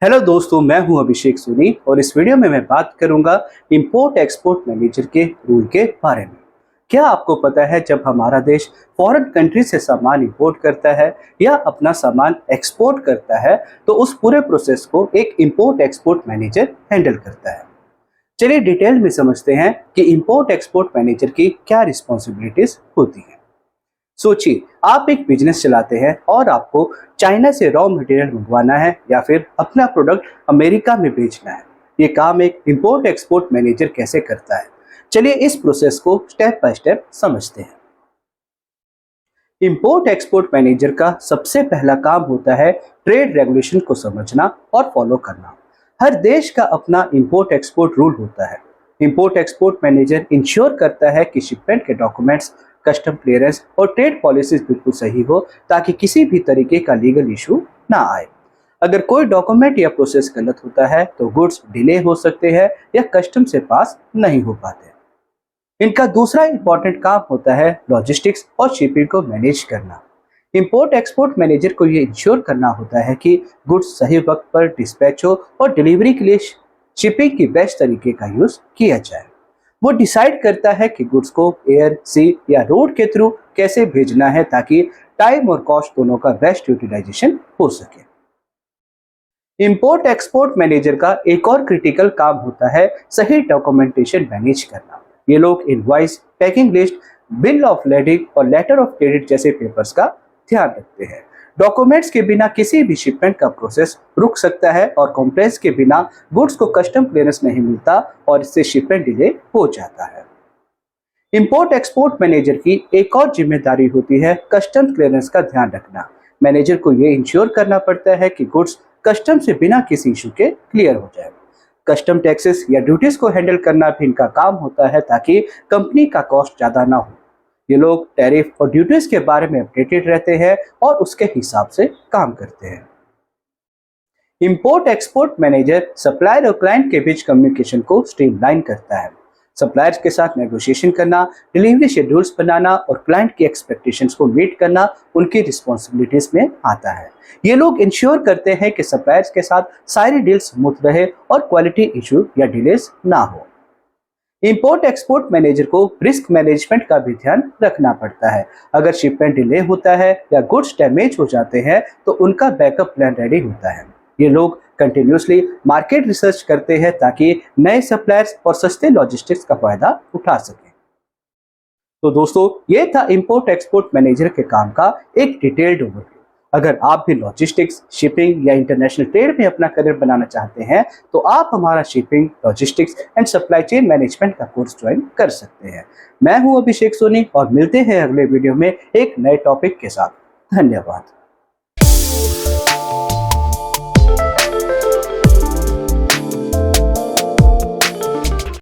Hello दोस्तों, मैं हूं अभिषेक सोनी और इस वीडियो में मैं बात करूंगा इंपोर्ट एक्सपोर्ट मैनेजर के रूल के बारे में। क्या आपको पता है जब हमारा देश फॉरेन कंट्री से सामान इंपोर्ट करता है या अपना सामान एक्सपोर्ट करता है तो उस पूरे प्रोसेस को एक इंपोर्ट एक्सपोर्ट मैनेजर हैंडल करता है। चलिए डिटेल में समझते हैं कि इंपोर्ट एक्सपोर्ट मैनेजर की क्या रिस्पॉन्सिबिलिटीज होती है। सोचिए, आप एक बिजनेस चलाते हैं और आपको चाइना से रॉ मटेरियल मंगवाना है या फिर अपना प्रोडक्ट अमेरिका में बेचना है। ये काम एक इंपोर्ट एक्सपोर्ट मैनेजर कैसे करता है, चलिए इस प्रोसेस को स्टेप बाय स्टेप समझते हैं। इंपोर्ट एक्सपोर्ट मैनेजर का सबसे पहला काम होता है ट्रेड रेगुलेशन को समझना और फॉलो करना। हर देश का अपना इंपोर्ट एक्सपोर्ट रूल होता है। इंपोर्ट एक्सपोर्ट मैनेजर इंश्योर करता है कि शिपमेंट के डॉक्यूमेंट्स, कस्टम क्लियरेंस और ट्रेड पॉलिसीज बिल्कुल सही हो ताकि किसी भी तरीके का लीगल इशू ना आए। अगर कोई डॉक्यूमेंट या प्रोसेस गलत होता है तो गुड्स डिले हो सकते हैं या कस्टम से पास नहीं हो पाते। इनका दूसरा इंपॉर्टेंट काम होता है लॉजिस्टिक्स और शिपिंग को मैनेज करना। इंपोर्ट एक्सपोर्ट मैनेजर को ये इंश्योर करना होता है कि गुड्स सही वक्त पर डिस्पैच हो और डिलीवरी के लिए शिपिंग की बेस्ट तरीके का यूज किया जाए। वो डिसाइड करता है कि गुड्स को एयर, सी या रोड के थ्रू कैसे भेजना है ताकि टाइम और कॉस्ट दोनों का बेस्ट यूटिलाइजेशन हो सके। इंपोर्ट एक्सपोर्ट मैनेजर का एक और क्रिटिकल काम होता है सही डॉक्यूमेंटेशन मैनेज करना। ये लोग invoice, packing list, bill of lading और लेटर ऑफ क्रेडिट जैसे पेपर्स का ध्यान रखते हैं। डॉक्यूमेंट्स के बिना किसी भी शिपमेंट का प्रोसेस रुक सकता है और कॉम्प्लेक्स के बिना गुड्स को कस्टम क्लियरेंस नहीं मिलता और इससे शिपमेंट डिले हो जाता है। इंपोर्ट एक्सपोर्ट मैनेजर की एक और जिम्मेदारी होती है कस्टम क्लियरेंस का ध्यान रखना। मैनेजर को यह इंश्योर करना पड़ता है कि गुड्स कस्टम से बिना किसी इशू के क्लियर हो जाए। कस्टम टैक्सेस या ड्यूटीज को हैंडल करना भी इनका काम होता है ताकि कंपनी का कॉस्ट ज्यादा ना हो। ये लोग टैरिफ और ड्यूटीज के बारे में अपडेटेड रहते हैं और उसके हिसाब से काम करते हैं। इंपोर्ट एक्सपोर्ट मैनेजर सप्लायर और क्लाइंट के बीच कम्युनिकेशन को स्ट्रीमलाइन करता है। सप्लायर्स के साथ नेगोशिएशन करना, डिलीवरी शेड्यूल्स बनाना और क्लाइंट की एक्सपेक्टेशंस को मीट करना उनकी रिस्पॉन्सिबिलिटीज में आता है। ये लोग इंश्योर करते हैं कि सप्लायर्स के साथ सारी डील स्मूथ रहे और क्वालिटी इशू या डिलेज ना हो। इंपोर्ट एक्सपोर्ट मैनेजर को रिस्क मैनेजमेंट का भी ध्यान रखना पड़ता है। अगर शिपमेंट डिले होता है या गुड्स डैमेज हो जाते हैं तो उनका बैकअप प्लान रेडी होता है। ये लोग कंटिन्यूसली मार्केट रिसर्च करते हैं ताकि नए सप्लायर्स और सस्ते लॉजिस्टिक्स का फायदा उठा सकें। तो दोस्तों, ये था इंपोर्ट एक्सपोर्ट मैनेजर के काम का एक डिटेल्ड ओवरव्यू। अगर आप भी लॉजिस्टिक्स, शिपिंग या इंटरनेशनल ट्रेड में अपना करियर बनाना चाहते हैं तो आप हमारा shipping, logistics and supply chain management का कोर्स ज्वाइन कर सकते हैं। मैं हूं अभिषेक सोनी और मिलते हैं अगले वीडियो में एक नए टॉपिक के साथ। धन्यवाद।